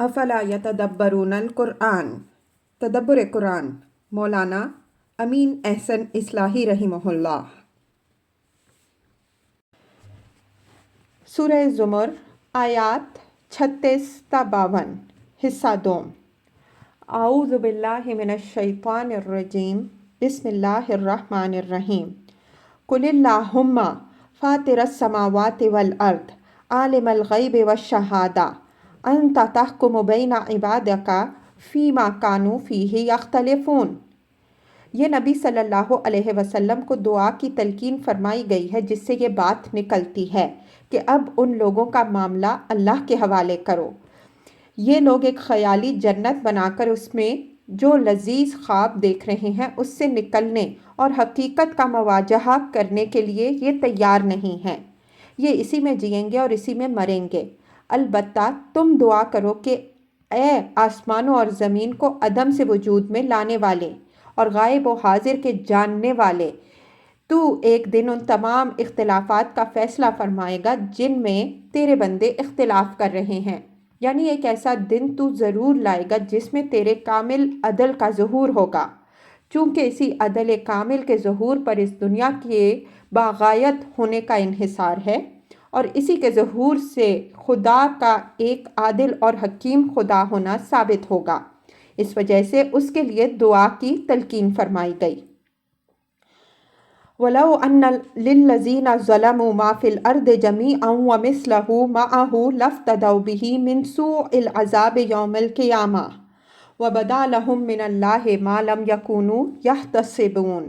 افلا یتدبرون القرآن، تدبر قرآن، مولانا امین احسن اصلاحی رحمہ اللہ۔ سورہ زمر آیات 36 تا 52، حصہ دوم۔ اعوذ باللہ من الشیطان الرجیم، بسم اللہ الرحمن الرحیم۔ قل اللہم فاطر السماوات والارض عالم الغیب والشہادہ انت تحکم بین عبادک فیما کانوا فیہ یختلفون۔ یہ نبی صلی اللہ علیہ وسلم کو دعا کی تلقین فرمائی گئی ہے، جس سے یہ بات نکلتی ہے کہ اب ان لوگوں کا معاملہ اللہ کے حوالے کرو۔ یہ لوگ ایک خیالی جنت بنا کر اس میں جو لذیذ خواب دیکھ رہے ہیں اس سے نکلنے اور حقیقت کا مواجہہ کرنے کے لیے یہ تیار نہیں ہیں۔ یہ اسی میں جئیں گے اور اسی میں مریں گے۔ البتہ تم دعا کرو کہ اے آسمانوں اور زمین کو عدم سے وجود میں لانے والے اور غائب و حاضر کے جاننے والے، تو ایک دن ان تمام اختلافات کا فیصلہ فرمائے گا جن میں تیرے بندے اختلاف کر رہے ہیں، یعنی ایک ایسا دن تو ضرور لائے گا جس میں تیرے کامل عدل کا ظہور ہوگا۔ چونکہ اسی عدل کامل کے ظہور پر اس دنیا کے باغایت ہونے کا انحصار ہے، اور اسی کے ظہور سے خدا کا ایک عادل اور حکیم خدا ہونا ثابت ہوگا، اس وجہ سے اس کے لیے دعا کی تلقین فرمائی گئی۔ وَلَوْ أَنَّ لِلَّذِينَ ظَلَمُوا مَا فِي الْأَرْضِ جَمِيعًا وَمِثْلَهُ مَعَهُ لَافْتَدَوْا بِهِ مِنْ سُوءِ الْعَذَابِ يَوْمِ الْقِيَامَةِ وَبَدَا لَهُم مِّنَ اللَّهِ مَا لَمْ يَكُونُوا يَحْتَسِبُونَ۔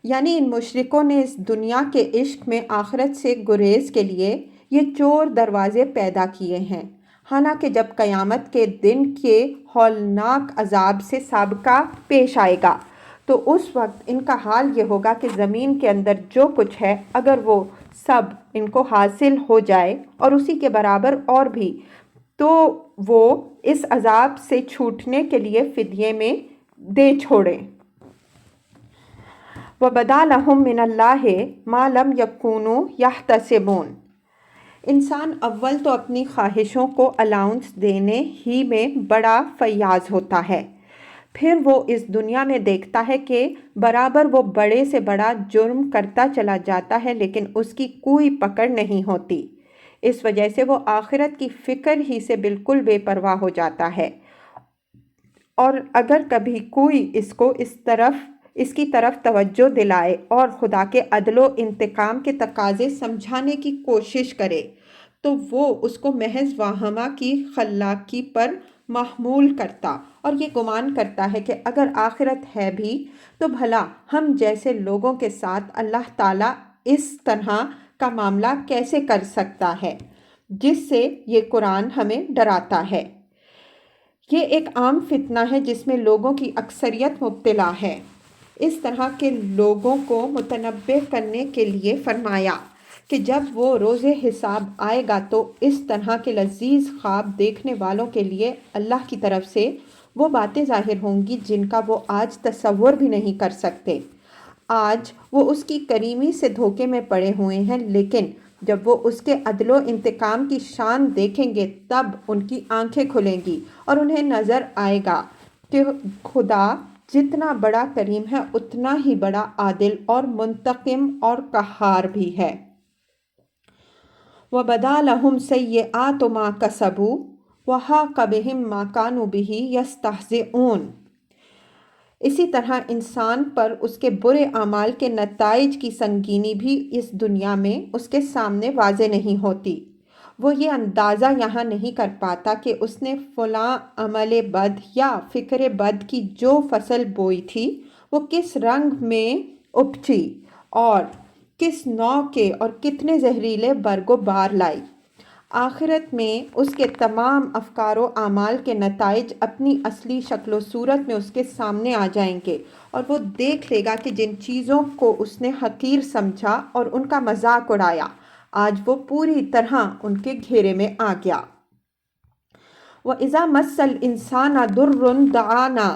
یعنی ان مشرکوں نے اس دنیا کے عشق میں آخرت سے گریز کے لیے یہ چور دروازے پیدا کیے ہیں، حالانکہ جب قیامت کے دن کے ہولناک عذاب سے سابقہ پیش آئے گا تو اس وقت ان کا حال یہ ہوگا کہ زمین کے اندر جو کچھ ہے اگر وہ سب ان کو حاصل ہو جائے اور اسی کے برابر اور بھی، تو وہ اس عذاب سے چھوٹنے کے لیے فدیے میں دے چھوڑیں۔ وَبَدَا لَهُم مِّنَ اللَّهِ مَا لَمْ يَكُونُوا يَحْتَسِبُونَ۔ انسان اول تو اپنی خواہشوں کو الاؤنس دینے ہی میں بڑا فیاض ہوتا ہے، پھر وہ اس دنیا میں دیکھتا ہے کہ برابر وہ بڑے سے بڑا جرم کرتا چلا جاتا ہے لیکن اس کی کوئی پکڑ نہیں ہوتی۔ اس وجہ سے وہ آخرت کی فکر ہی سے بالکل بے پرواہ ہو جاتا ہے، اور اگر کبھی کوئی اس کی طرف توجہ دلائے اور خدا کے عدل و انتقام کے تقاضے سمجھانے کی کوشش کرے تو وہ اس کو محض واہمہ کی خلاقی پر محمول کرتا اور یہ گمان کرتا ہے کہ اگر آخرت ہے بھی تو بھلا ہم جیسے لوگوں کے ساتھ اللہ تعالیٰ اس طرح کا معاملہ کیسے کر سکتا ہے، جس سے یہ قرآن ہمیں ڈراتا ہے۔ یہ ایک عام فتنہ ہے جس میں لوگوں کی اکثریت مبتلا ہے۔ اس طرح کے لوگوں کو متنبہ کرنے کے لیے فرمایا کہ جب وہ روز حساب آئے گا تو اس طرح کے لذیذ خواب دیکھنے والوں کے لیے اللہ کی طرف سے وہ باتیں ظاہر ہوں گی جن کا وہ آج تصور بھی نہیں کر سکتے۔ آج وہ اس کی کریمی سے دھوکے میں پڑے ہوئے ہیں، لیکن جب وہ اس کے عدل و انتقام کی شان دیکھیں گے تب ان کی آنکھیں کھلیں گی اور انہیں نظر آئے گا کہ خدا جتنا بڑا کریم ہے اتنا ہی بڑا عادل اور منتقم اور قہار بھی ہے۔ وَبَدَا لَهُمْ سَيِّئَاتُ مَا كَسَبُوا وَحَاقَ بِهِم مَّا كَانُوا بِهِ يَسْتَهْزِئُونَ۔ اسی طرح انسان پر اس کے برے اعمال کے نتائج کی سنگینی بھی اس دنیا میں اس کے سامنے واضح نہیں ہوتی۔ وہ یہ اندازہ یہاں نہیں کر پاتا کہ اس نے فلاں عمل بد یا فکر بد کی جو فصل بوئی تھی وہ کس رنگ میں اپجی اور کس نوع کے اور کتنے زہریلے برگ و بار لائی۔ آخرت میں اس کے تمام افکار و اعمال کے نتائج اپنی اصلی شکل و صورت میں اس کے سامنے آ جائیں گے، اور وہ دیکھ لے گا کہ جن چیزوں کو اس نے حقیر سمجھا اور ان کا مذاق اڑایا آج وہ پوری طرح ان کے گھیرے میں آ گیا۔ وَإِذَا مَسَّ الْإِنسَانَ ضُرٌّ دَعَانَا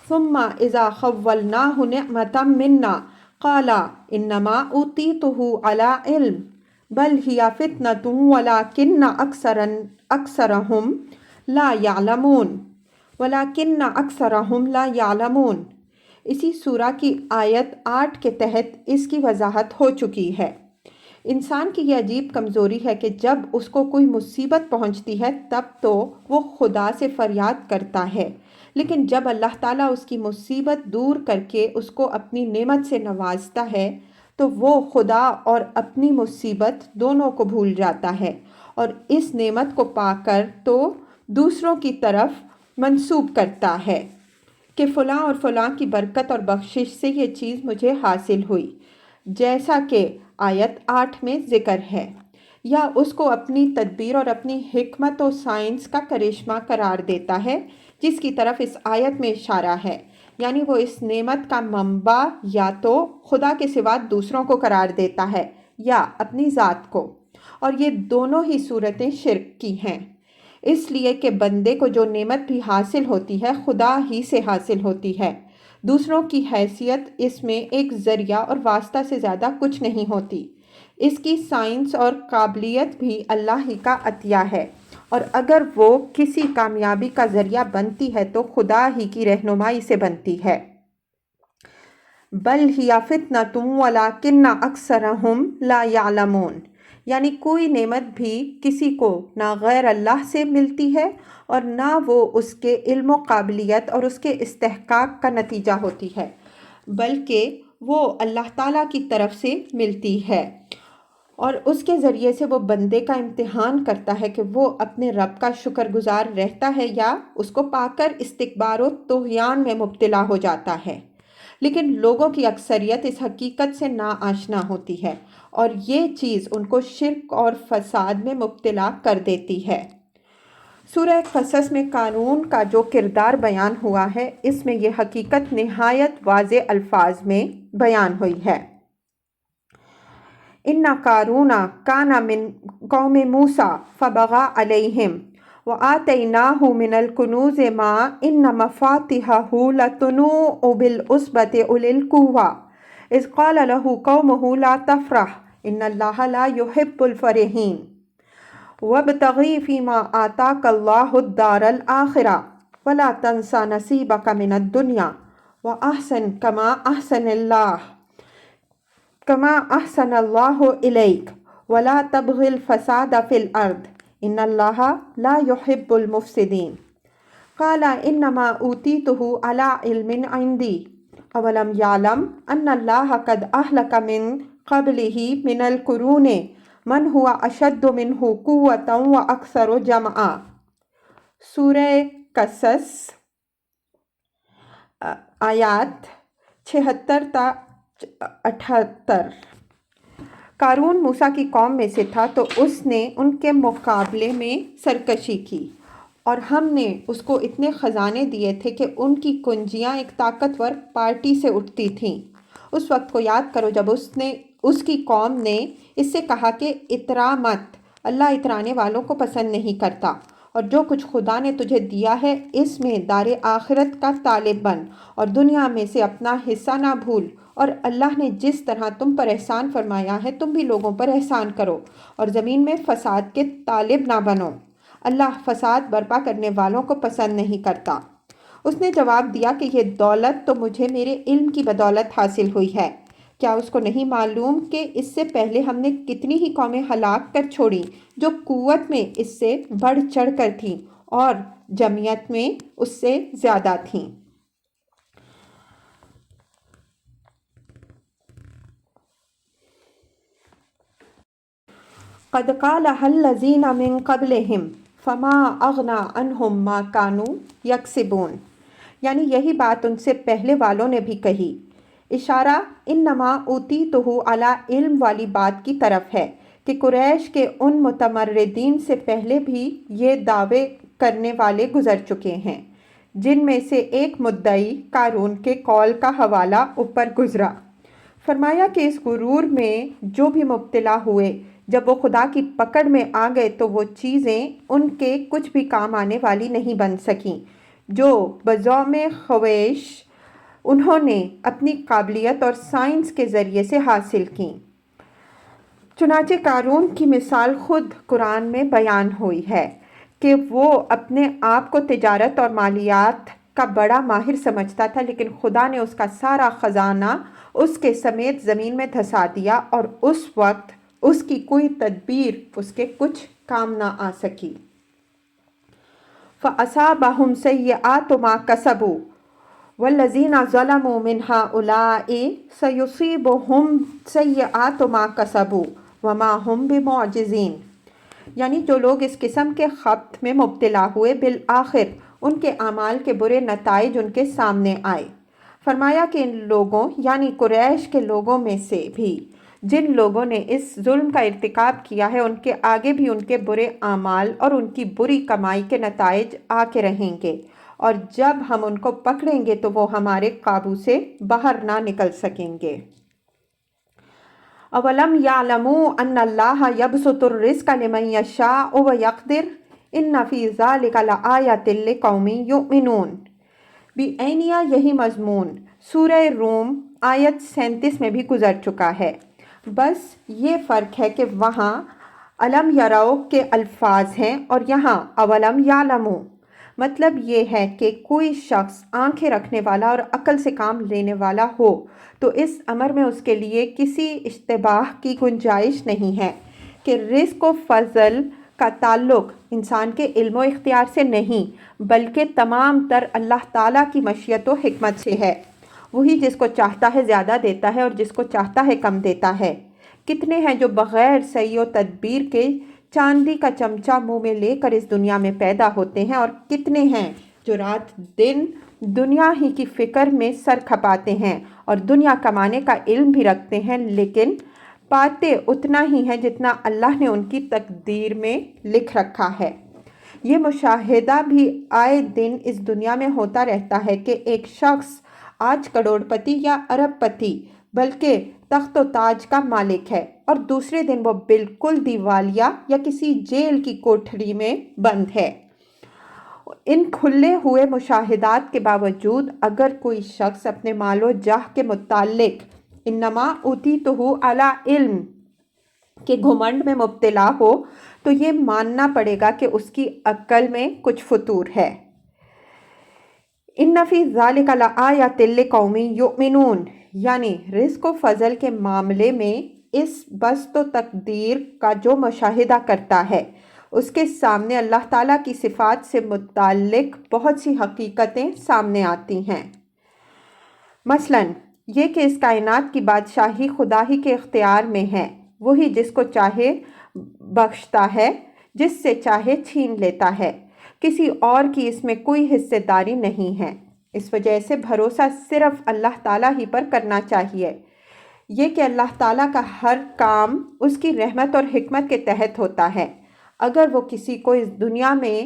ثُمَّ إِذَا خَوَّلْنَاهُ نِعْمَةً مِنَّا قَالَ إِنَّمَا أُوتِيتُهُ عَلَىٰ عِلْمٍ بَلْ هِيَ فِتْنَةٌ وَلَٰكِنَّ أَكْثَرَهُمْ لا یعلمون ولکن اکثرہم لا یعلمون۔ اسی سورہ کی آیت 8 کے تحت اس کی وضاحت ہو چکی ہے۔ انسان کی یہ عجیب کمزوری ہے کہ جب اس کو کوئی مصیبت پہنچتی ہے تب تو وہ خدا سے فریاد کرتا ہے، لیکن جب اللہ تعالیٰ اس کی مصیبت دور کر کے اس کو اپنی نعمت سے نوازتا ہے تو وہ خدا اور اپنی مصیبت دونوں کو بھول جاتا ہے، اور اس نعمت کو پا کر تو دوسروں کی طرف منسوب کرتا ہے کہ فلاں اور فلاں کی برکت اور بخشش سے یہ چیز مجھے حاصل ہوئی، جیسا کہ آیت 8 میں ذکر ہے، یا اس کو اپنی تدبیر اور اپنی حکمت و سائنس کا کرشمہ قرار دیتا ہے، جس کی طرف اس آیت میں اشارہ ہے، یعنی وہ اس نعمت کا منبع یا تو خدا کے سوا دوسروں کو قرار دیتا ہے یا اپنی ذات کو، اور یہ دونوں ہی صورتیں شرک کی ہیں، اس لیے کہ بندے کو جو نعمت بھی حاصل ہوتی ہے خدا ہی سے حاصل ہوتی ہے، دوسروں کی حیثیت اس میں ایک ذریعہ اور واسطہ سے زیادہ کچھ نہیں ہوتی۔ اس کی سائنس اور قابلیت بھی اللہ ہی کا عطیہ ہے، اور اگر وہ کسی کامیابی کا ذریعہ بنتی ہے تو خدا ہی کی رہنمائی سے بنتی ہے۔ بل ہی فتنۃ ولکن اکثرہم لا یعلمون، یعنی کوئی نعمت بھی کسی کو نہ غیر اللہ سے ملتی ہے اور نہ وہ اس کے علم و قابلیت اور اس کے استحقاق کا نتیجہ ہوتی ہے، بلکہ وہ اللہ تعالیٰ کی طرف سے ملتی ہے، اور اس کے ذریعے سے وہ بندے کا امتحان کرتا ہے کہ وہ اپنے رب کا شکر گزار رہتا ہے یا اس کو پا کر استکبار و طغیان میں مبتلا ہو جاتا ہے۔ لیکن لوگوں کی اکثریت اس حقیقت سے ناآشنا ہوتی ہے، اور یہ چیز ان کو شرک اور فساد میں مبتلا کر دیتی ہے۔ سورہ قصص میں قارون کا جو کردار بیان ہوا ہے، اس میں یہ حقیقت نہایت واضح الفاظ میں بیان ہوئی ہے۔ ان قارون کان من قوم موسیٰ فبغى علیہم وآتیناہ من الکنوز ما ان مفاتحہ لتنوء بالعصبۃ اولي القوہ اذ قال له قومہ لا تفرح ان اللہ لا يحب الفرحین وابتغ فیما آتاک اللہ الدار الآخرہ ولا تنس نصیبک من الدنیا وأحسن كما أحسن الله إليك ولا تبغ الفساد في الأرض إن الله لا يحب المفسدين قال إنما أوتيته على علم عندي أولم يعلم أن الله قد أهلك من قبله من القرون من هو أشد منه قوة وأكثر جمعا۔ سورہ قصص آیات 76 تا 78۔ قارون موسیٰ کی قوم میں سے تھا تو اس نے ان کے مقابلے میں سرکشی کی، اور ہم نے اس کو اتنے خزانے دیے تھے کہ ان کی کنجیاں ایک طاقتور پارٹی سے اٹھتی تھیں۔ اس وقت کو یاد کرو جب اس کی قوم نے اس سے کہا کہ اترا مت، اللہ اترانے والوں کو پسند نہیں کرتا، اور جو کچھ خدا نے تجھے دیا ہے اس میں دار آخرت کا طالب بن اور دنیا میں سے اپنا حصہ نہ بھول، اور اللہ نے جس طرح تم پر احسان فرمایا ہے تم بھی لوگوں پر احسان کرو، اور زمین میں فساد کے طالب نہ بنو، اللہ فساد برپا کرنے والوں کو پسند نہیں کرتا۔ اس نے جواب دیا کہ یہ دولت تو مجھے میرے علم کی بدولت حاصل ہوئی ہے، کیا اس کو نہیں معلوم کہ اس سے پہلے ہم نے کتنی ہی قومیں ہلاک کر چھوڑی جو قوت میں اس سے بڑھ چڑھ کر تھیں اور جمعیت میں اس سے زیادہ تھیں۔ قد قالها الذین من قبلہم فما اغنی عنہم ما کانوا یکسبون، یعنی یہی بات ان سے پہلے والوں نے بھی کہی۔ اشارہ انما اوتیتہ علی علم والی بات کی طرف ہے کہ قریش کے ان متمردین سے پہلے بھی یہ دعوے کرنے والے گزر چکے ہیں، جن میں سے ایک مدعی قارون کے قول کا حوالہ اوپر گزرا۔ فرمایا کہ اس غرور میں جو بھی مبتلا ہوئے، جب وہ خدا کی پکڑ میں آ گئے تو وہ چیزیں ان کے کچھ بھی کام آنے والی نہیں بن سکیں جو بزعم خویش انہوں نے اپنی قابلیت اور سائنس کے ذریعے سے حاصل کیں۔ چنانچہ قارون کی مثال خود قرآن میں بیان ہوئی ہے کہ وہ اپنے آپ کو تجارت اور مالیات کا بڑا ماہر سمجھتا تھا، لیکن خدا نے اس کا سارا خزانہ اس کے سمیت زمین میں دھسا دیا اور اس وقت اس کی کوئی تدبیر اس کے کچھ کام نہ آ سکی۔ فَأَصَابَهُمْ سَيِّئَاتُ مَا كَسَبُوا وَالَّذِينَ ظَلَمُوا مِنْ هَٰؤُلَاءِ سَيُصِيبُهُمْ سَيِّئَاتُ مَا كَسَبُوا وَمَا هُمْ بِمُعْجِزِينَ، یعنی جو لوگ اس قسم کے خبط میں مبتلا ہوئے بالآخر ان کے اعمال کے برے نتائج ان کے سامنے آئے۔ فرمایا کہ ان لوگوں یعنی قریش کے لوگوں میں سے بھی جن لوگوں نے اس ظلم کا ارتکاب کیا ہے، ان کے آگے بھی ان کے برے اعمال اور ان کی بری کمائی کے نتائج آ کے رہیں گے، اور جب ہم ان کو پکڑیں گے تو وہ ہمارے قابو سے باہر نہ نکل سکیں گے۔ اولم یعلموا ان اللہ یبسط الرزق لمن یشاء ویقدر ان فی ذلک لآیۃ لقوم یؤمنون۔ بعینیہ یہی مضمون سورہ روم آیت 37 میں بھی گزر چکا ہے، بس یہ فرق ہے کہ وہاں علم یرو کے الفاظ ہیں اور یہاں اولم یعلموا۔ مطلب یہ ہے کہ کوئی شخص آنکھیں رکھنے والا اور عقل سے کام لینے والا ہو تو اس امر میں اس کے لیے کسی اشتباہ کی گنجائش نہیں ہے کہ رزق و فضل کا تعلق انسان کے علم و اختیار سے نہیں، بلکہ تمام تر اللہ تعالیٰ کی مشیت و حکمت سے ہے۔ وہی جس کو چاہتا ہے زیادہ دیتا ہے اور جس کو چاہتا ہے کم دیتا ہے۔ کتنے ہیں جو بغیر سعی و تدبیر کے چاندی کا چمچہ منہ میں لے کر اس دنیا میں پیدا ہوتے ہیں، اور کتنے ہیں جو رات دن دنیا ہی کی فکر میں سر کھپاتے ہیں اور دنیا کمانے کا علم بھی رکھتے ہیں، لیکن پاتے اتنا ہی ہیں جتنا اللہ نے ان کی تقدیر میں لکھ رکھا ہے۔ یہ مشاہدہ بھی آئے دن اس دنیا میں ہوتا رہتا ہے کہ ایک شخص آج کروڑ پتی یا ارب پتی بلکہ تخت و تاج کا مالک ہے، اور دوسرے دن وہ بالکل دیوالیہ یا کسی جیل کی کوٹھری میں بند ہے۔ ان کھلے ہوئے مشاہدات کے باوجود اگر کوئی شخص اپنے مال و جاہ کے متعلق انما اوتیتہ علی علم کے گھمنڈ میں مبتلا ہو تو یہ ماننا پڑے گا کہ اس کی عقل میں کچھ فطور ہے۔ ان فی ذلک لآیۃ لقوم یؤمنون، یعنی رزق و فضل کے معاملے میں اس بسط و تقدیر کا جو مشاہدہ کرتا ہے اس کے سامنے اللہ تعالیٰ کی صفات سے متعلق بہت سی حقیقتیں سامنے آتی ہیں۔ مثلاً یہ کہ اس کائنات کی بادشاہی خدا ہی کے اختیار میں ہے، وہی جس کو چاہے بخشتا ہے، جس سے چاہے چھین لیتا ہے، کسی اور کی اس میں کوئی حصہ داری نہیں ہے۔ اس وجہ سے بھروسہ صرف اللہ تعالیٰ ہی پر کرنا چاہیے۔ یہ کہ اللہ تعالیٰ کا ہر کام اس کی رحمت اور حکمت کے تحت ہوتا ہے۔ اگر وہ کسی کو اس دنیا میں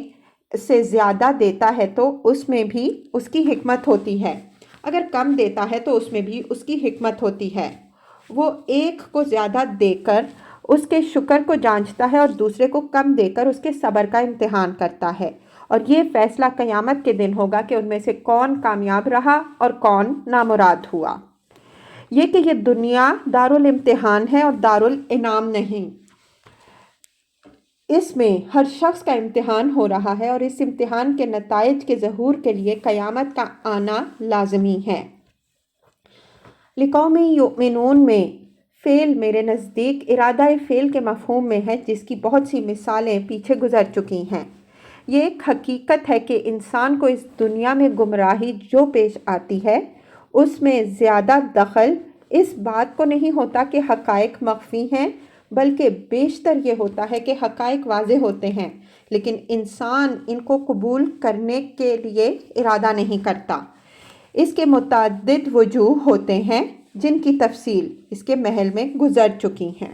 سے زیادہ دیتا ہے تو اس میں بھی اس کی حکمت ہوتی ہے، اگر کم دیتا ہے تو اس میں بھی اس کی حکمت ہوتی ہے۔ وہ ایک کو زیادہ دے کر اس کے شکر کو جانچتا ہے اور دوسرے کو کم دے کر اس کے صبر کا امتحان کرتا ہے، اور یہ فیصلہ قیامت کے دن ہوگا کہ ان میں سے کون کامیاب رہا اور کون نامراد ہوا۔ یہ کہ یہ دنیا دارالامتحان ہے اور دارالانعام نہیں، اس میں ہر شخص کا امتحان ہو رہا ہے، اور اس امتحان کے نتائج کے ظہور کے لیے قیامت کا آنا لازمی ہے۔ لقوم یؤمنون میں فعل میرے نزدیک ارادہ فعل کے مفہوم میں ہے، جس کی بہت سی مثالیں پیچھے گزر چکی ہیں۔ یہ ایک حقیقت ہے کہ انسان کو اس دنیا میں گمراہی جو پیش آتی ہے اس میں زیادہ دخل اس بات کو نہیں ہوتا کہ حقائق مخفی ہیں، بلکہ بیشتر یہ ہوتا ہے کہ حقائق واضح ہوتے ہیں لیکن انسان ان کو قبول کرنے کے لیے ارادہ نہیں کرتا۔ اس کے متعدد وجوہ ہوتے ہیں جن کی تفصیل اس کے محل میں گزر چکی ہیں۔